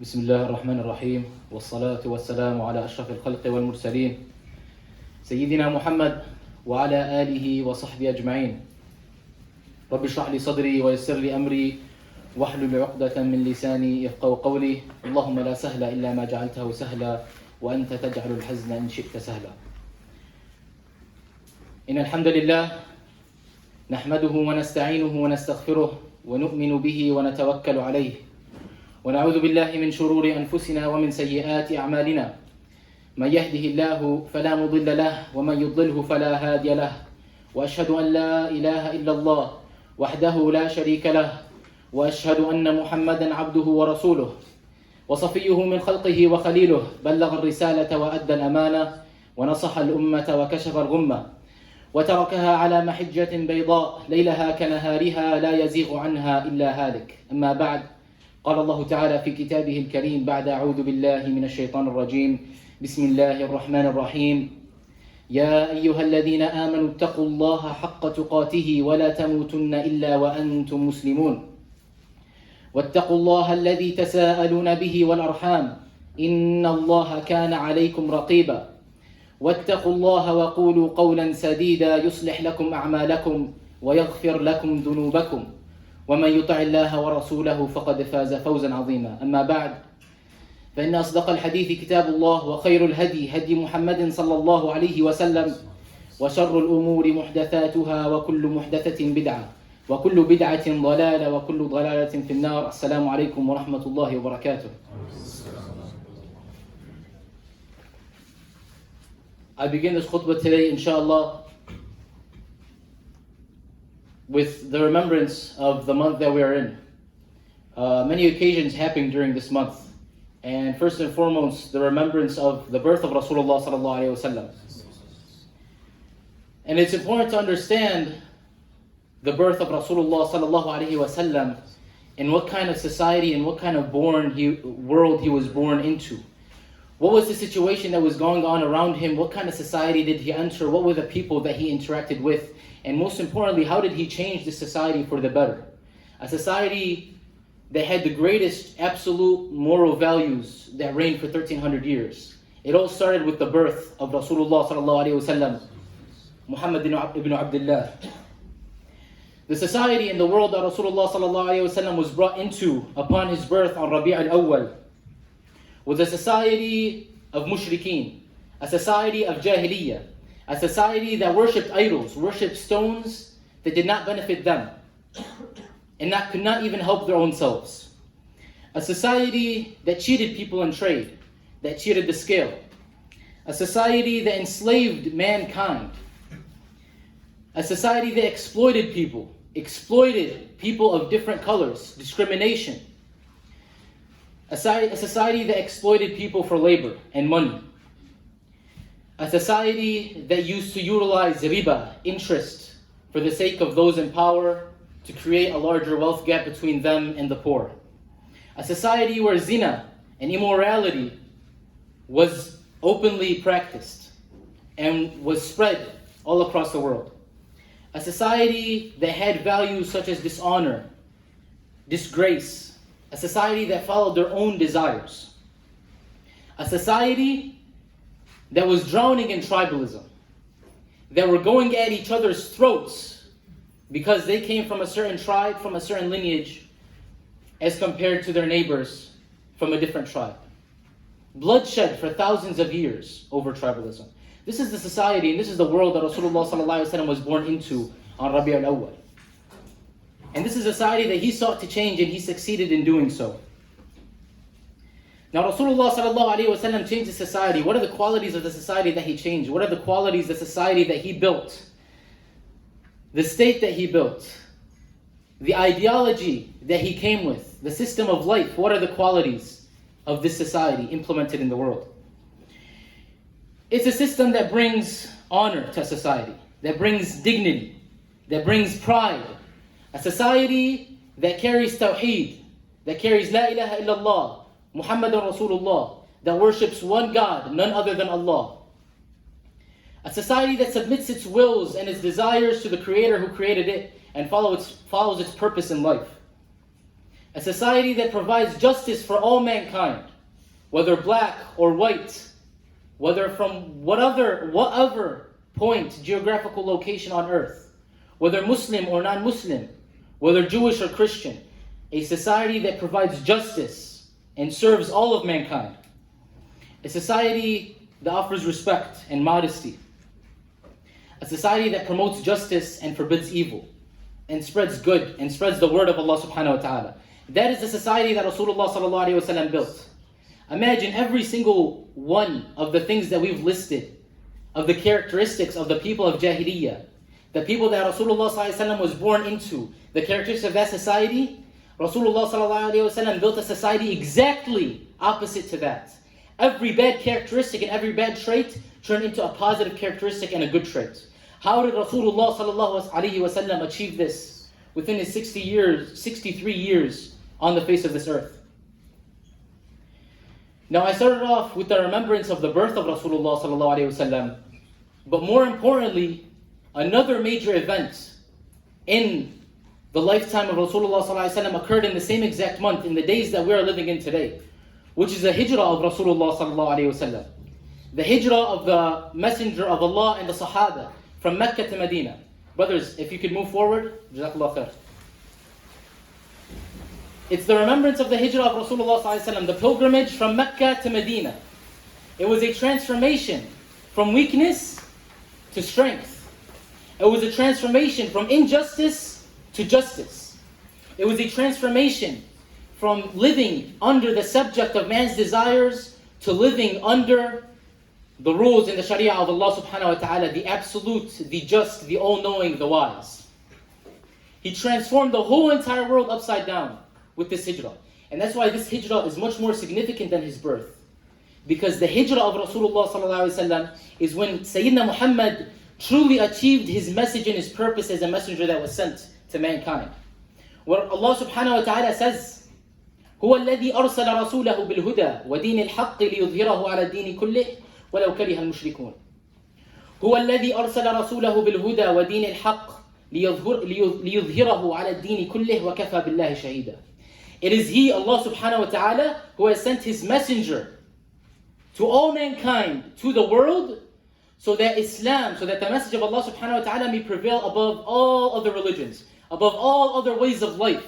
بسم الله الرحمن الرحيم والصلاة والسلام على أشرف الخلق والمرسلين سيدنا محمد وعلى آله وصحبه أجمعين. رب اشرح لي صدري ويسر لي أمري واحلل عقدة من لساني يفقهوا قولي. اللهم لا سهل إلا ما جعلته سهلا وأنت تجعل الحزن إن شئت سهلا. إن الحمد لله نحمده ونستعينه ونستغفره ونؤمن به ونتوكل عليه ونعوذ بالله من شرور أنفسنا ومن سيئات أعمالنا. من يهده الله فلا مضل له ومن يضلله فلا هادي له، وأشهد أن لا إله إلا الله وحده لا شريك له، وأشهد أن محمدا عبده ورسوله وصفيه من خلقه وخليله، بلغ الرسالة وأدى الأمانة ونصح الأمة وكشف الغمة وتركها على محجة بيضاء ليلها كنهارها لا يزيغ عنها إلا هالك. أما بعد، قال الله تعالى في كتابه الكريم بعد أعوذ بالله من الشيطان الرجيم: بسم الله الرحمن الرحيم. يا أيها الذين آمنوا اتقوا الله حق تقاته ولا تموتن إلا وأنتم مسلمون، واتقوا الله الذي تساءلون به والأرحام إن الله كان عليكم رقيبا، واتقوا الله وقولوا قولا سديدا يصلح لكم أعمالكم ويغفر لكم ذنوبكم، ومن يطع الله ورسوله فقد فاز فوزا عظيما. أما بعد، فإن أصدق الحديث كتاب الله، وخير الهدي هدي محمد صلى الله عليه وسلم، وشر الأمور محدثاتها وكل محدثة بدعة وكل بدعة ضلالة وكل ضلالة في النار. السلام عليكم ورحمة الله وبركاته. I begin this khutbah today, inshallah, with the remembrance of the month that we are in. Many occasions happen during this month, and first and foremost, the remembrance of the birth of Rasulullah sallallahu alaihi wasallam. And it's important to understand the birth of Rasulullah sallallahu alaihi wasallam and what kind of society and what kind of world he was born into. What was the situation that was going on around him? What kind of society did he enter? What were the people that he interacted with? And most importantly, how did he change the society for the better? A society that had the greatest absolute moral values that reigned for 1300 years. It all started with the birth of Rasulullah sallallahu alaihi wasallam, Muhammad ibn Abdullah. The society and the world that Rasulullah sallallahu alaihi wasallam was brought into upon his birth on Rabi' al-Awwal was a society of mushrikeen, a society of jahiliyyah, a society that worshipped idols, worshipped stones that did not benefit them and that could not even help their own selves. A society that cheated people in trade, that cheated the scale. A society that enslaved mankind. A society that exploited people of different colors, discrimination. A society that exploited people for labor and money. A society that used to utilize riba, interest, for the sake of those in power to create a larger wealth gap between them and the poor. A society where zina and immorality was openly practiced and was spread all across the world. A society that had values such as dishonor, disgrace. A society that followed their own desires. A society that was drowning in tribalism, that were going at each other's throats because they came from a certain tribe, from a certain lineage, as compared to their neighbors from a different tribe. Bloodshed for thousands of years over tribalism. This is the society and this is the world that Rasulullah sallallahu alaihi wasallam was born into on Rabi' al-Awwal. And this is a society that he sought to change, and he succeeded in doing so. Now Rasulullah sallallahu alaihi wasallam changed the society. What are the qualities of the society that he changed? What are the qualities of the society that he built? The state that he built. The ideology that he came with. The system of life. What are the qualities of this society implemented in the world? It's a system that brings honor to society. That brings dignity. That brings pride. A society that carries tawheed, that carries la ilaha illallah, Muhammadan Rasulullah, that worships one God, none other than Allah. A society that submits its wills and its desires to the Creator who created it and follows its purpose in life. A society that provides justice for all mankind, whether black or white, whether from whatever point, geographical location on earth, whether Muslim or non-Muslim, whether Jewish or Christian. A society that provides justice and serves all of mankind. A society that offers respect and modesty. A society that promotes justice and forbids evil, and spreads good, and spreads the word of Allah subhanahu wa ta'ala. That is the society that Rasulullah sallallahu alayhi wa sallam built. Imagine every single one of the things that we've listed, of the characteristics of the people of Jahiliyyah, the people that Rasulullah sallallahu alayhi wa sallam was born into, the characteristics of that society. Rasulullah sallallahu alayhi wa sallam built a society exactly opposite to that. Every bad characteristic and every bad trait turned into a positive characteristic and a good trait. How did Rasulullah sallallahu alayhi wa sallam achieve this within his 63 years on the face of this earth? Now, I started off with the remembrance of the birth of Rasulullah sallallahu alayhi wa sallam, but more importantly, another major event in the lifetime of Rasulullah sallallahu alayhi wa sallam occurred in the same exact month, in the days that we are living in today, which is the hijrah of Rasulullah sallallahu alayhi wa sallam. The hijrah of the Messenger of Allah and the Sahaba from Mecca to Medina. Brothers, if you could move forward, Jazakallah khair. It's the remembrance of the hijrah of Rasulullah sallallahu alayhi wa sallam, the pilgrimage from Mecca to Medina. It was a transformation from weakness to strength. It was a transformation from injustice to justice. It was a transformation from living under the subject of man's desires to living under the rules in the Sharia of Allah subhanahu wa ta'ala, the absolute, the just, the all-knowing, the wise. He transformed the whole entire world upside down with this hijrah. And that's why this hijrah is much more significant than his birth. Because the hijrah of Rasulullah sallallahu alayhi wa sallam is when Sayyidina Muhammad truly achieved his message and his purpose as a messenger that was sent to mankind. Where Allah subhanahu wa ta'ala says, هو الذي أرسل رسوله بالهدى ودين الحق ليظهره على الدين كله ولو كره المشركون. هو الذي أرسل رسوله بالهدى ودين الحق ليظهره على الدين كله وكفى بالله شهيدا. It is He, Allah subhanahu wa ta'ala, who has sent His messenger to all mankind, to the world, so that Islam, so that the message of Allah subhanahu wa ta'ala may prevail above all other religions, above all other ways of life.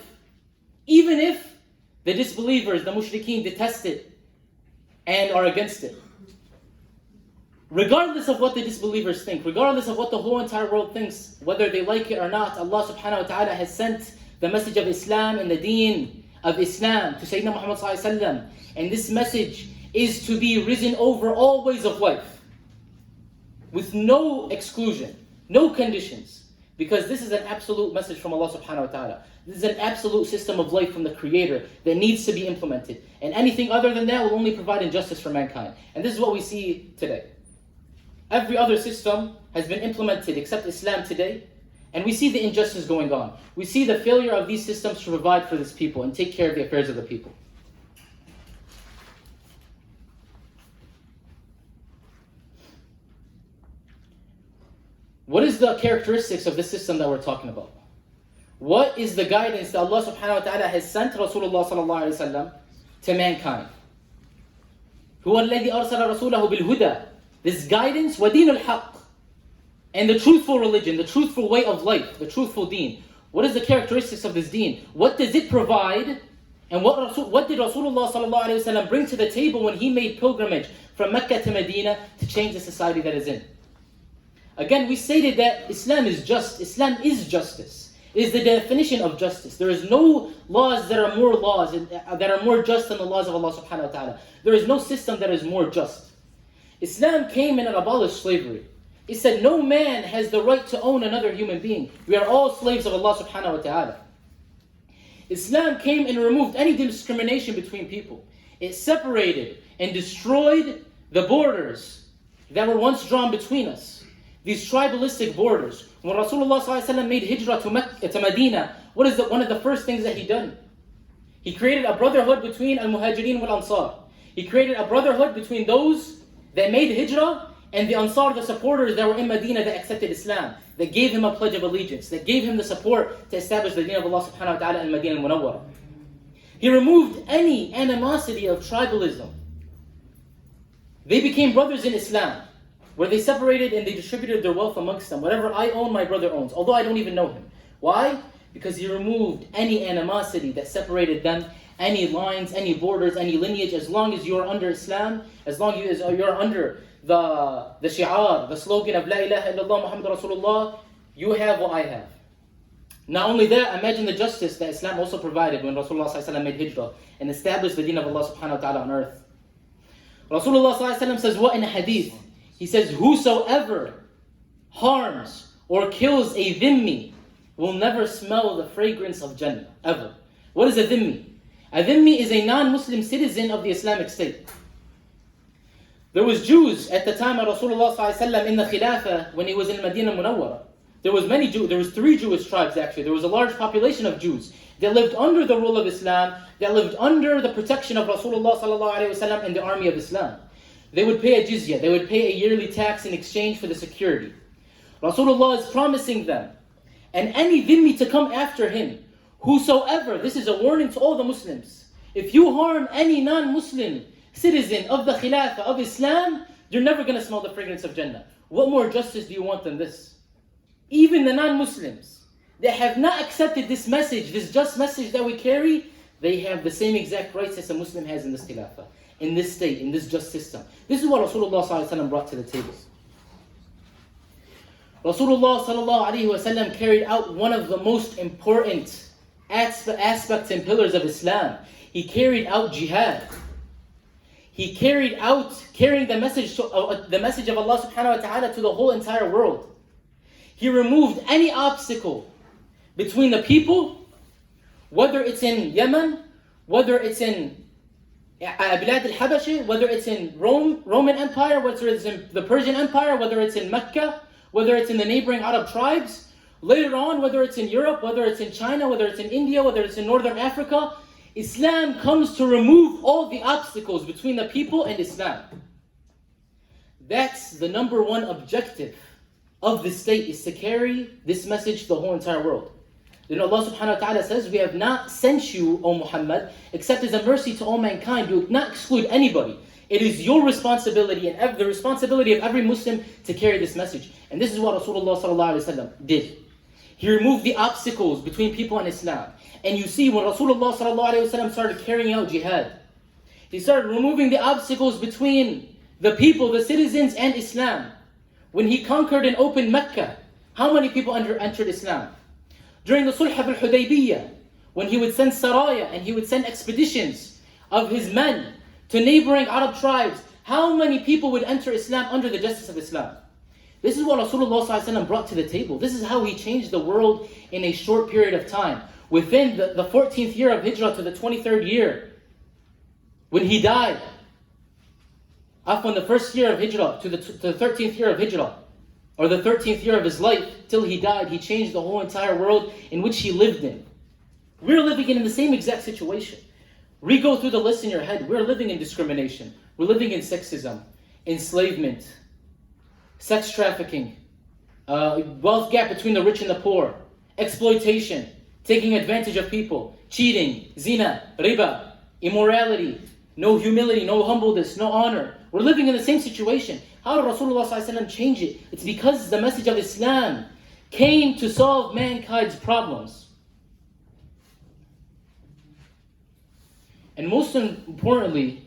Even if the disbelievers, the mushrikeen, detest it and are against it. Regardless of what the disbelievers think, regardless of what the whole entire world thinks, whether they like it or not, Allah subhanahu wa ta'ala has sent the message of Islam and the deen of Islam to Sayyidina Muhammad sallallahu alayhi wa sallam. And this message is to be risen over all ways of life, with no exclusion, no conditions. Because this is an absolute message from Allah subhanahu wa ta'ala. This is an absolute system of life from the Creator that needs to be implemented. And anything other than that will only provide injustice for mankind. And this is what we see today. Every other system has been implemented except Islam today. And we see the injustice going on. We see the failure of these systems to provide for this people and take care of the affairs of the people. What is the characteristics of this system that we're talking about? What is the guidance that Allah subhanahu wa ta'ala has sent Rasulullah sallallahu alayhi wa sallam to mankind? هُوَ الَّذِي أَرْسَلَ رَسُولَهُ بِالْهُدَى. This guidance, وَدِينُ الْحَقِّ. And the truthful religion, the truthful way of life, the truthful deen. What is the characteristics of this deen? What does it provide? And what did Rasulullah sallallahu alayhi wa sallam bring to the table when he made pilgrimage from Mecca to Medina to change the society that is in? Again, we stated that Islam is just. Islam is justice. It is the definition of justice. There is no laws that are more just than the laws of Allah subhanahu wa ta'ala. There is no system that is more just. Islam came and it abolished slavery. It said no man has the right to own another human being. We are all slaves of Allah subhanahu wa ta'ala. Islam came and removed any discrimination between people. It separated and destroyed the borders that were once drawn between us. These tribalistic borders. When Rasulullah ﷺ made hijrah to Medina, what is one of the first things that he done? He created a brotherhood between al-Muhajirin wal Ansar. He created a brotherhood between those that made hijrah and the Ansar, the supporters that were in Medina that accepted Islam, that gave him a pledge of allegiance, that gave him the support to establish the deen of Allah subhanahu wa ta'ala in Medina al-Munawwara. He removed any animosity of tribalism. They became brothers in Islam, where they separated and they distributed their wealth amongst them. Whatever I own, my brother owns, although I don't even know him. Why? Because he removed any animosity that separated them, any lines, any borders, any lineage. As long as you're under Islam, as long as you're under the shi'ar, the slogan of La ilaha illallah Muhammad Rasulullah, you have what I have. Not only that, imagine the justice that Islam also provided when Rasulullah made hijrah and established the deen of Allah subhanahu wa ta'ala on earth. Rasulullah says what in a hadith? He says, whosoever harms or kills a dhimmi will never smell the fragrance of Jannah, ever. What is a dhimmi? A dhimmi is a non-Muslim citizen of the Islamic State. There was Jews at the time of Rasulullah in the Khilafah when he was in Medina Munawwara. There was many Jews. There was 3 Jewish tribes actually. There was a large population of Jews that lived under the rule of Islam, that lived under the protection of Rasulullah and the army of Islam. They would pay a jizya. They would pay a yearly tax in exchange for the security. Rasulullah is promising them, and any dhimmi to come after him, whosoever, this is a warning to all the Muslims, if you harm any non-Muslim citizen of the Khilafah of Islam, you're never going to smell the fragrance of Jannah. What more justice do you want than this? Even the non-Muslims that have not accepted this message, this just message that we carry, they have the same exact rights as a Muslim has in this Khilafah, in this state, in this just system. This is what Rasulullah brought to the table. Rasulullah carried out one of the most important aspects and pillars of Islam. He carried out jihad. He carried out carrying the message of Allah subhanahu wa ta'ala to the whole entire world. He removed any obstacle between the people, whether it's in Yemen, whether it's in Bilad al-Habashi, whether it's in Roman Empire, whether it's in the Persian Empire, whether it's in Mecca, whether it's in the neighboring Arab tribes. Later on, whether it's in Europe, whether it's in China, whether it's in India, whether it's in Northern Africa, Islam comes to remove all the obstacles between the people and Islam. That's the number one objective of the state, is to carry this message to the whole entire world. You know, Allah subhanahu wa ta'ala says, we have not sent you, O Muhammad, except as a mercy to all mankind. Do not exclude anybody. It is your responsibility and the responsibility of every Muslim to carry this message. And this is what Rasulullah did. He removed the obstacles between people and Islam. And you see, when Rasulullah started carrying out jihad, he started removing the obstacles between the people, the citizens, and Islam. When he conquered and opened Mecca, how many people entered Islam? During the Sulh al-Hudaybiyah, when he would send saraya and he would send expeditions of his men to neighboring Arab tribes, how many people would enter Islam under the justice of Islam? This is what Rasulullah brought to the table. This is how he changed the world in a short period of time. Within the 14th year of Hijrah to the 23rd year, when he died, from the first year of Hijrah to the 13th year of Hijrah, or the 13th year of his life, till he died, he changed the whole entire world in which he lived in. We're living in the same exact situation. Re-go through the list in your head. We're living in discrimination. We're living in sexism, enslavement, sex trafficking, wealth gap between the rich and the poor, exploitation, taking advantage of people, cheating, zina, riba, immorality, no humility, no humbleness, no honor. We're living in the same situation. How did Rasulullah change it? It's because the message of Islam came to solve mankind's problems. And most importantly,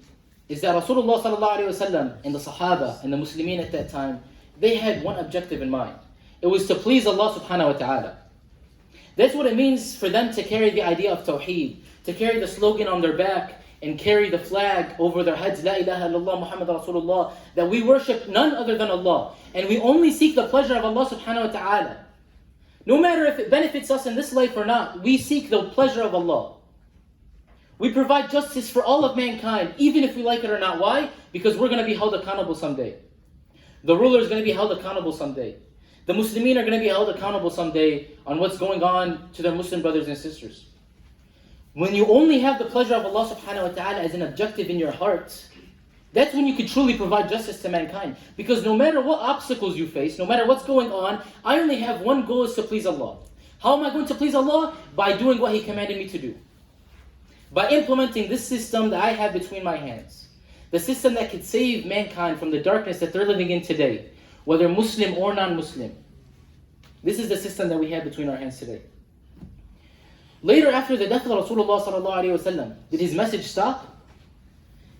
is that Rasulullah and the Sahaba and the Muslimin at that time, they had one objective in mind. It was to please Allah subhanahu wa ta'ala. That's what it means for them to carry the idea of Tawheed, to carry the slogan on their back and carry the flag over their heads, La ilaha illallah Muhammad Rasulullah, that we worship none other than Allah. And we only seek the pleasure of Allah subhanahu wa ta'ala. No matter if it benefits us in this life or not, we seek the pleasure of Allah. We provide justice for all of mankind, even if we like it or not. Why? Because we're going to be held accountable someday. The ruler is going to be held accountable someday. The Muslimin are going to be held accountable someday on what's going on to their Muslim brothers and sisters. When you only have the pleasure of Allah subhanahu wa ta'ala as an objective in your heart, that's when you can truly provide justice to mankind. Because no matter what obstacles you face, no matter what's going on, I only have one goal, is to please Allah. How am I going to please Allah? By doing what He commanded me to do. by implementing this system that I have between my hands, the system that could save mankind from the darkness that they're living in today, whether Muslim or non-Muslim. This is the system that we have between our hands today. Later, after the death of Rasulullah sallallahu alaihi wasallam, did his message stop?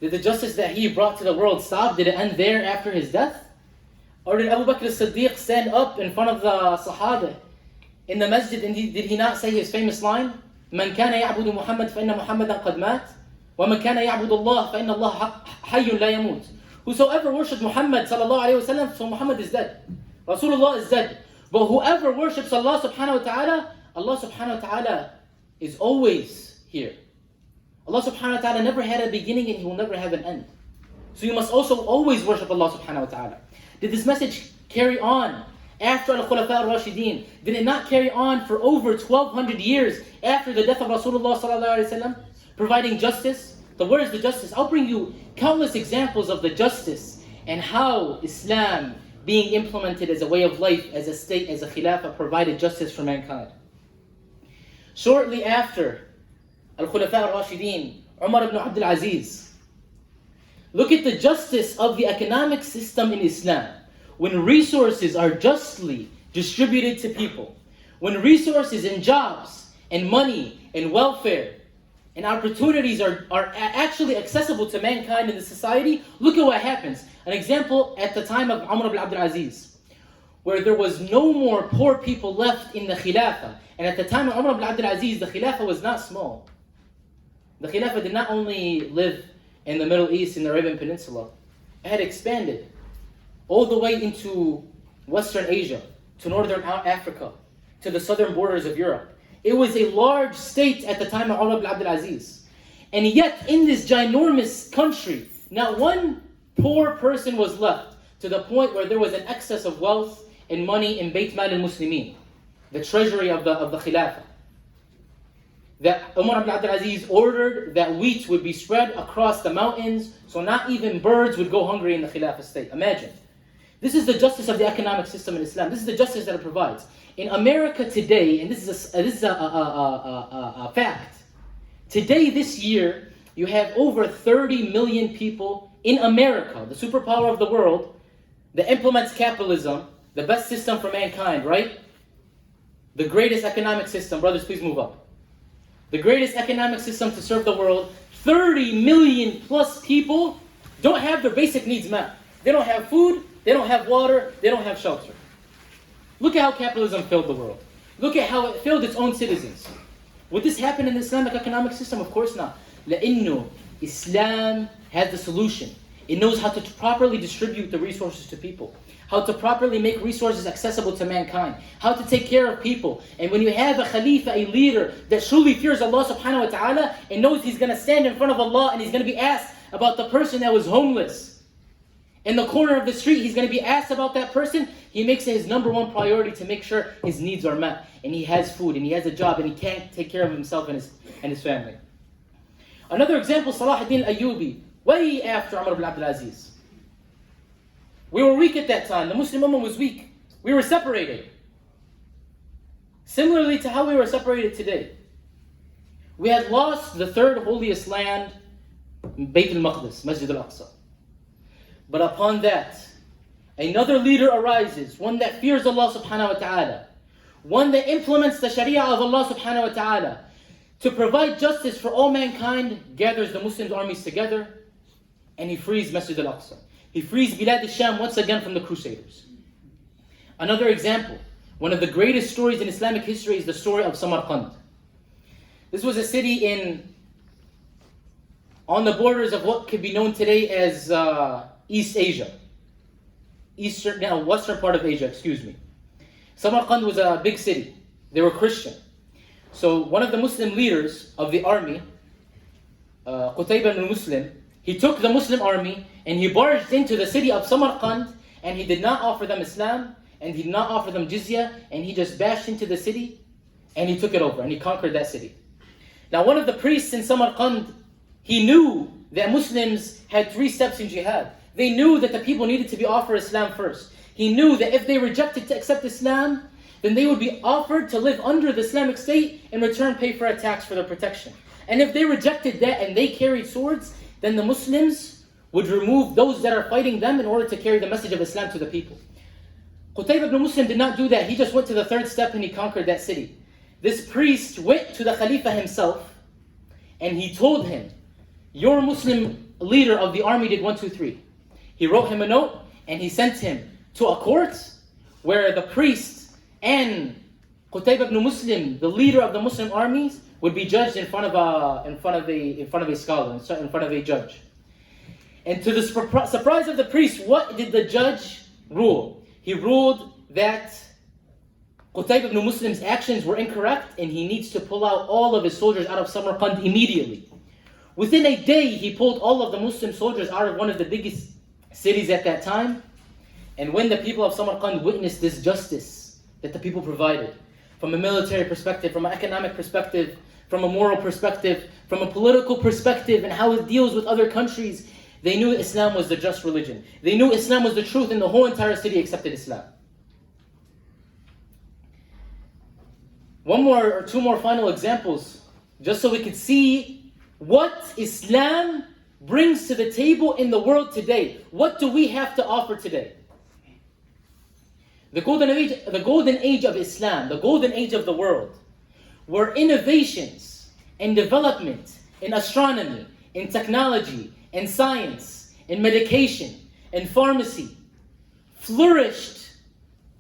Did the justice that he brought to the world stop? Did it end there after his death? Or did Abu Bakr as-Siddiq stand up in front of the Sahaba in the masjid and did he not say his famous line? من كان يعبد محمد فإن محمدا قد مات ومن كان يعبد الله فإن الله حي لا يموت. Whosoever worships Muhammad sallallahu alayhi wa sallam, so Muhammad is dead. Rasulullah is dead. But whoever worships Allah subhanahu wa ta'ala, Allah subhanahu wa ta'ala is always here. Allah subhanahu wa ta'ala never had a beginning and He will never have an end. So you must also always worship Allah subhanahu wa ta'ala. Did this message carry on after Al-Khulafa al-Rashideen? Did it not carry on for over 1200 years after the death of Rasulullah sallallahu alayhi wa sallam? Providing justice. So where is the justice? I'll bring you countless examples of the justice and how Islam being implemented as a way of life, as a state, as a khilafah, provided justice for mankind. Shortly after Al-Khulafa al-Rashideen, Umar ibn Abdul Aziz, look at the justice of the economic system in Islam. When resources are justly distributed to people, when resources and jobs and money and welfare and opportunities are actually accessible to mankind in the society, look at what happens. An example at the time of Umar ibn Abdul Aziz, where there was no more poor people left in the Khilafah. And at the time of Umar ibn Abdul Aziz, the Khilafah was not small. The Khilafah did not only live in the Middle East, in the Arabian Peninsula. It had expanded all the way into Western Asia, to Northern Africa, to the southern borders of Europe. It was a large state at the time of Umar ibn Abdul Aziz. And yet, in this ginormous country, not one poor person was left, to the point where there was an excess of wealth and money in Bayt Mal al-Muslimin, the treasury of the Khilafah. That Umar ibn Abdul Aziz ordered that wheat would be spread across the mountains, so not even birds would go hungry in the Khilafah state. Imagine. This is the justice of the economic system in Islam. This is the justice that it provides. In America today, and this is a fact, today, this year, you have over 30 million people in America, the superpower of the world, that implements capitalism, the best system for mankind, right? The greatest economic system. Brothers, please move up. The greatest economic system to serve the world. 30 million plus people don't have their basic needs met. They don't have food, they don't have water, they don't have shelter. Look at how capitalism failed the world. Look at how it failed its own citizens. Would this happen in the Islamic economic system? Of course not. لأنه Islam has the solution. It knows how to properly distribute the resources to people, how to properly make resources accessible to mankind, how to take care of people. And when you have a Khalifa, a leader that truly fears Allah subhanahu wa ta'ala and knows he's going to stand in front of Allah and he's going to be asked about the person that was homeless in the corner of the street, he's going to be asked about that person, he makes it his number one priority to make sure his needs are met, and he has food, and he has a job, and he can't take care of himself and his family. Another example, Salah ad-Din al-Ayyubi, way after Umar ibn Abdul Aziz. We were weak at that time. The Muslim Ummah was weak. We were separated. Similarly to how we were separated today. We had lost the third holiest land, Bayt al-Maqdis, Masjid al-Aqsa. But upon that, another leader arises, one that fears Allah subhanahu wa ta'ala, one that implements the Sharia of Allah subhanahu wa ta'ala, to provide justice for all mankind, gathers the Muslims' armies together, and he frees Masjid al-Aqsa. He frees Bilad al-Sham once again from the Crusaders. Another example, one of the greatest stories in Islamic history is the story of Samarkand. This was a city on the borders of what could be known today as East Asia. Western part of Asia, excuse me. Samarkand was a big city. They were Christian. So one of the Muslim leaders of the army, Qutayba al-Muslim, he took the Muslim army and he barged into the city of Samarkand, and he did not offer them Islam, and he did not offer them jizya, and he just bashed into the city and he took it over and he conquered that city. Now one of the priests in Samarkand, he knew that Muslims had 3 steps in jihad. They knew that the people needed to be offered Islam first. He knew that if they rejected to accept Islam, then they would be offered to live under the Islamic State, in return pay for a tax for their protection. And if they rejected that and they carried swords, then the Muslims would remove those that are fighting them in order to carry the message of Islam to the people. Qutayb ibn Muslim did not do that. He just went to the third step and he conquered that city. This priest went to the Khalifa himself and he told him, your Muslim leader of the army did 1, 2, 3. He wrote him a note and he sent him to a court where the priest and Qutayb ibn Muslim, the leader of the Muslim armies, would be judged in front of a scholar, in front of a judge. And to the surprise of the priest, what did the judge rule? He ruled that Qutayb ibn Muslim's actions were incorrect and he needs to pull out all of his soldiers out of Samarkand immediately. Within a day, he pulled all of the Muslim soldiers out of one of the biggest cities at that time. And when the people of Samarkand witnessed this justice that the people provided, from a military perspective, from an economic perspective, from a moral perspective, from a political perspective, and how it deals with other countries, they knew Islam was the just religion. They knew Islam was the truth, and the whole entire city accepted Islam. One more or two more final examples, just so we could see what Islam brings to the table in the world today. What do we have to offer today? The golden age of Islam, the golden age of the world, were innovations and development in astronomy, in technology, in science, in medication, in pharmacy, flourished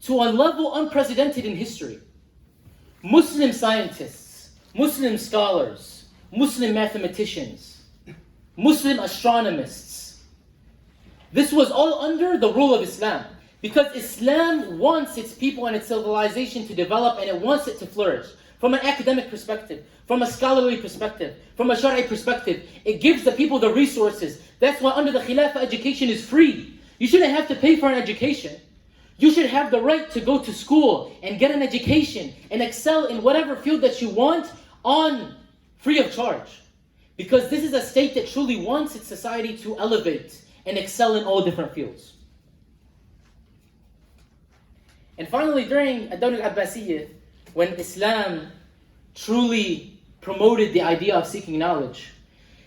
to a level unprecedented in history. Muslim scientists, Muslim scholars, Muslim mathematicians, Muslim astronomers. This was all under the rule of Islam. Because Islam wants its people and its civilization to develop and it wants it to flourish. From an academic perspective, from a scholarly perspective, from a Shari'i perspective, it gives the people the resources. That's why under the Khilafah, education is free. You shouldn't have to pay for an education. You should have the right to go to school and get an education and excel in whatever field that you want on free of charge. Because this is a state that truly wants its society to elevate and excel in all different fields. And finally, during Ad-Dawla al-Abbasiyyah, when Islam truly promoted the idea of seeking knowledge,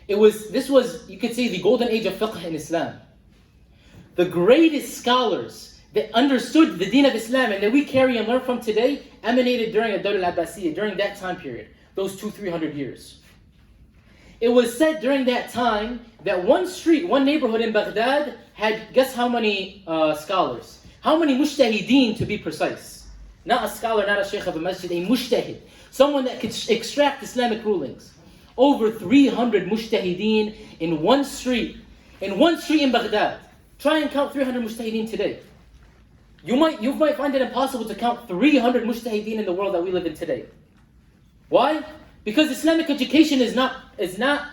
this was, you could say, the golden age of fiqh in Islam. The greatest scholars that understood the deen of Islam and that we carry and learn from today emanated during Ad-Dawla al-Abbasiyyah, during that time period, those 200-300 years. It was said during that time that one street, one neighborhood in Baghdad had, guess how many scholars? How many mujtahideen, to be precise? Not a scholar, not a sheikh of a masjid, a mujtahid. Someone that could extract Islamic rulings. Over 300 mujtahideen in one street in Baghdad. Try and count 300 mujtahideen today. You might find it impossible to count 300 mujtahideen in the world that we live in today. Why? Because Islamic education is not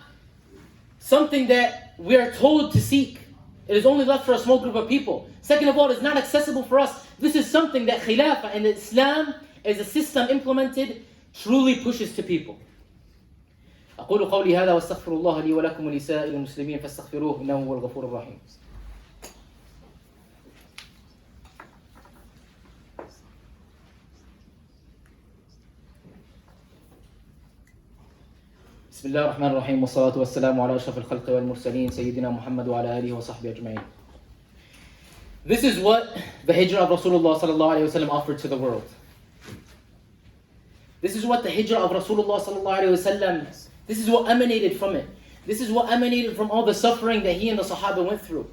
something that we are told to seek. It is only left for a small group of people. Second of all, it's not accessible for us. This is something that Khilafah and Islam, as a system implemented, truly pushes to people. أقول قولي هذا واستغفر الله لي ولكم ولسائر المسلمين فاستغفروه إنه هو الغفور الرحيم. بسم الله الرحمن الرحيم والصلاة والسلام على أشرف الخلق والمرسلين سيدنا محمد وعلى آله وصحبه أجمعين. This is what the hijrah of Rasulullah sallallahu alaihi wasallam offered to the world. This is what the hijrah of Rasulullah sallallahu alaihi wasallam, this is what emanated from it. This is what emanated from all the suffering that he and the Sahaba went through.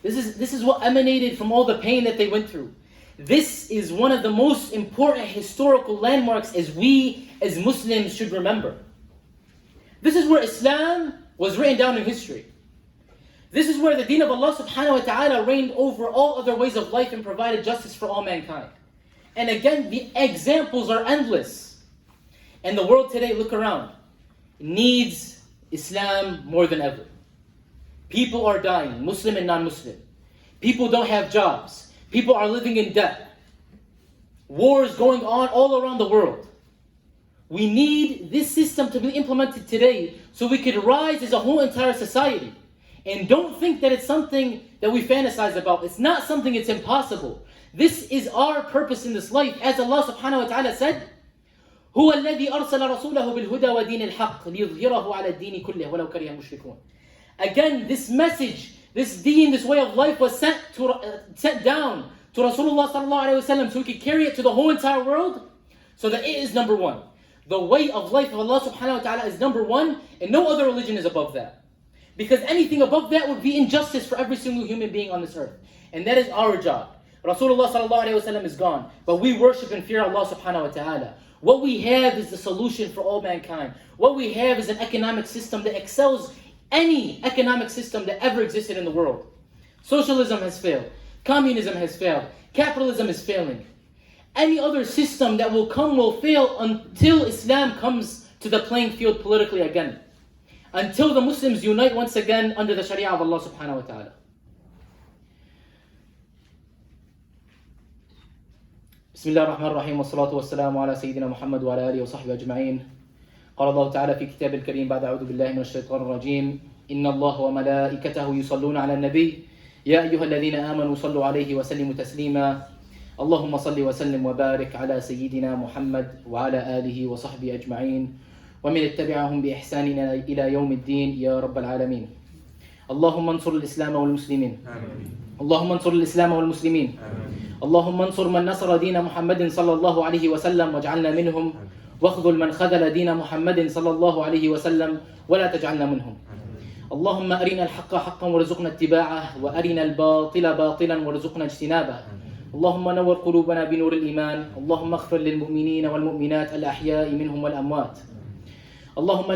This is what emanated from all the pain that they went through. This is one of the most important historical landmarks as we as Muslims should remember. This is where Islam was written down in history. This is where the deen of Allah subhanahu wa ta'ala reigned over all other ways of life and provided justice for all mankind. And again, the examples are endless. And the world today, look around, needs Islam more than ever. People are dying, Muslim and non-Muslim. People don't have jobs. People are living in debt. Wars going on all around the world. We need this system to be implemented today so we could rise as a whole entire society. And don't think that it's something that we fantasize about. It's not something it's impossible. This is our purpose in this life. As Allah subhanahu wa ta'ala said, هو الذي أرسل رسوله بالهدى ودين الحق ليظهره على الدين كله ولو كره المشركون. Again, this message, this deen, this way of life was sent down to Rasulullah sallallahu alaihi wasallam so he could carry it to the whole entire world, so that it is number one. The way of life of Allah subhanahu wa ta'ala is number one, and no other religion is above that. Because anything above that would be injustice for every single human being on this earth. And that is our job. Rasulullah sallallahu alaihi wasallam is gone, but we worship and fear Allah subhanahu wa ta'ala. What we have is the solution for all mankind. What we have is an economic system that excels any economic system that ever existed in the world. Socialism has failed. Communism has failed. Capitalism is failing. Any other system that will come will fail until Islam comes to the playing field politically again. Until the Muslims unite once again under the Sharia of Allah subhanahu wa ta'ala. بسم الله الرحمن الرحيم والصلاة والسلام على سيدنا محمد وعلى آله وصحبه أجمعين. قال الله تعالى في كتاب الكريم بعد أعوذ بالله من الشيطان الرجيم إن الله وملائكته يصلون على النبي يا أيها الذين آمنوا صلوا عليه وسلموا تسليما اللهم صل وسلم وبارك على سيدنا محمد وعلى آله وصحبه أجمعين ومن اتبعهم بإحسان إلى يوم الدين يا رب العالمين. اللهم انصر الإسلام والمسلمين. اللهم انصر الإسلام والمسلمين. اللهم انصر من نصر دين محمد صلى الله عليه وسلم واجعلنا منهم واخذل من خذل دين محمد صلى الله عليه وسلم ولا تجعلنا منهم. اللهم أرنا الحق حقا وارزقنا اتباعه وأرنا الباطل باطلا وارزقنا اجتنابه. اللهم نور قلوبنا بنور الإيمان. اللهم اغفر للمؤمنين والمؤمنات الأحياء منهم والأموات. اللهم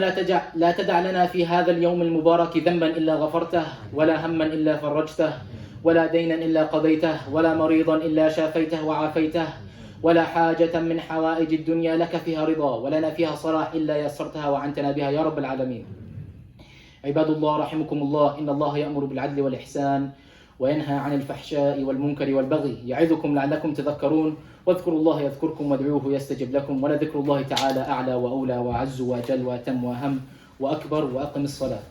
لا تدع لنا في هذا اليوم المبارك ذنبا إلا غفرته ولا هما إلا فرجته ولا دينا إلا قضيته ولا مريضا إلا شافيته وعافيته ولا حاجة من حوائج الدنيا لك فيها رضا ولنا فيها صلاح إلا يسرتها وعنتنا بها يا رب العالمين. عباد الله رحمكم الله إن الله يأمر بالعدل والإحسان وينهى عن الفحشاء والمنكر والبغي يعظكم لعلكم تذكرون واذكروا الله يذكركم وادعوه يستجب لكم ولذكر الله تعالى أعلى وأولى وأعز وأجل وأتم وأهم وأكبر وأقم الصلاة.